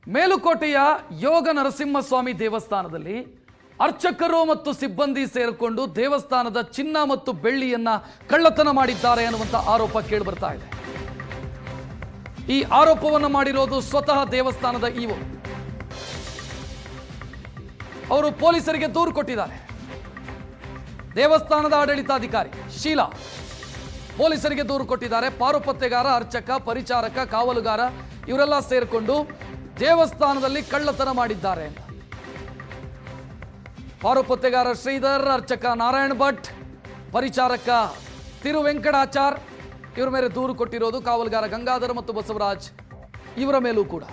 ಮೇಲುಕೋಟೆಯ ಯೋಗ ನರಸಿಂಹಸ್ವಾಮಿ ದೇವಸ್ಥಾನದಲ್ಲಿ ಅರ್ಚಕರು ಮತ್ತು ಸಿಬ್ಬಂದಿ ಸೇರಿಕೊಂಡು ದೇವಸ್ಥಾನದ ಚಿನ್ನ ಮತ್ತು ಬೆಳ್ಳಿಯನ್ನ ಕಳ್ಳತನ ಮಾಡಿದ್ದಾರೆ ಅನ್ನುವಂತ ಆರೋಪ ಕೇಳಿಬರ್ತಾ ಇದೆ. ಈ ಆರೋಪವನ್ನು ಮಾಡಿರೋದು ಸ್ವತಃ ದೇವಸ್ಥಾನದ ಇಒ. ಅವರು ಪೊಲೀಸರಿಗೆ ದೂರು ಕೊಟ್ಟಿದ್ದಾರೆ. ದೇವಸ್ಥಾನದ ಆಡಳಿತಾಧಿಕಾರಿ ಶೀಲಾ ಪೊಲೀಸರಿಗೆ ದೂರು ಕೊಟ್ಟಿದ್ದಾರೆ. ಪಾರುಪತ್ಯಗಾರ, ಅರ್ಚಕ, ಪರಿಚಾರಕ, ಕಾವಲುಗಾರ ಇವರೆಲ್ಲ ಸೇರಿಕೊಂಡು ದೇವಸ್ಥಾನದಲ್ಲಿ ಕಳ್ಳತನ ಮಾಡಿದ್ದಾರೆ ಅಂತ. ಪಾರುಪತ್ಯಗಾರ ಶ್ರೀಧರ್, ಅರ್ಚಕ ನಾರಾಯಣ್ ಭಟ್, ಪರಿಚಾರಕ ತಿರುವೆಂಕಟಾಚಾರ್ ಇವರ ಮೇಲೆ ದೂರು ಕೊಟ್ಟಿರೋದು. ಕಾವಲುಗಾರ ಗಂಗಾಧರ್ ಮತ್ತು ಬಸವರಾಜ್ ಇವರ ಮೇಲೂ ಕೂಡ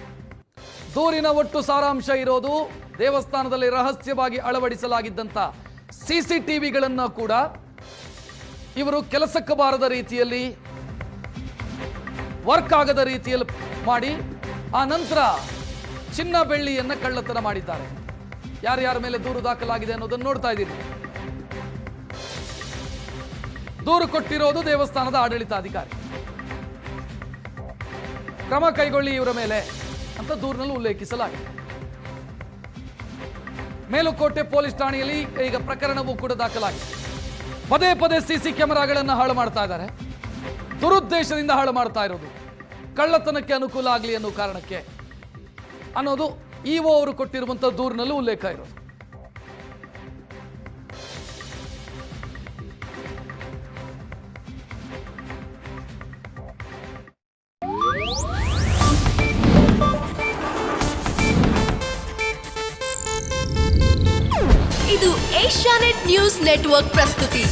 ದೂರಿನ ಒಟ್ಟು ಸಾರಾಂಶ ಇರೋದು ದೇವಸ್ಥಾನದಲ್ಲಿ ರಹಸ್ಯವಾಗಿ ಅಳವಡಿಸಲಾಗಿದ್ದಂಥ ಸಿಸಿಟಿವಿಗಳನ್ನು ಕೂಡ ಇವರು ಕೆಲಸಕ್ಕೆ ಬಾರದ ರೀತಿಯಲ್ಲಿ, ವರ್ಕ್ ಆಗದ ರೀತಿಯಲ್ಲಿ ಮಾಡಿ ಆ ನಂತರ ಚಿನ್ನ ಬೆಳ್ಳಿಯನ್ನ ಕಳ್ಳತನ ಮಾಡಿದ್ದಾರೆ. ಯಾರ್ಯಾರ ಮೇಲೆ ದೂರು ದಾಖಲಾಗಿದೆ ಅನ್ನೋದನ್ನು ನೋಡ್ತಾ ಇದ್ದೀರಿ. ದೂರು ಕೊಟ್ಟಿರೋದು ದೇವಸ್ಥಾನದ ಆಡಳಿತಾಧಿಕಾರಿ. ಕ್ರಮ ಕೈಗೊಳ್ಳಿ ಇವರ ಮೇಲೆ ಅಂತ ದೂರಿನಲ್ಲಿ ಉಲ್ಲೇಖಿಸಲಾಗಿದೆ. ಮೇಲುಕೋಟೆ ಪೊಲೀಸ್ ಠಾಣೆಯಲ್ಲಿ ಈಗ ಪ್ರಕರಣವೂ ಕೂಡ ದಾಖಲಾಗಿದೆ. ಪದೇ ಪದೇ ಸಿಸಿ ಕ್ಯಾಮೆರಾಗಳನ್ನು ಹಾಳು ಮಾಡ್ತಾ ಇದ್ದಾರೆ. ದುರುದ್ದೇಶದಿಂದ ಹಾಳು ಮಾಡ್ತಾ ಇರೋದು ಕಳ್ಳತನಕ್ಕೆ ಅನುಕೂಲ ಆಗಲಿ ಅನ್ನೋ ಕಾರಣಕ್ಕೆ ಅನ್ನೋದು ಇಒ ಅವರು ಕೊಟ್ಟಿರುವಂತಹ ದೂರಿನಲ್ಲಿ ಉಲ್ಲೇಖ ಇರೋದು. ಇದು ಏಷ್ಯಾನೆಟ್ ನ್ಯೂಸ್ ನೆಟ್ವರ್ಕ್ ಪ್ರಸ್ತುತಿ.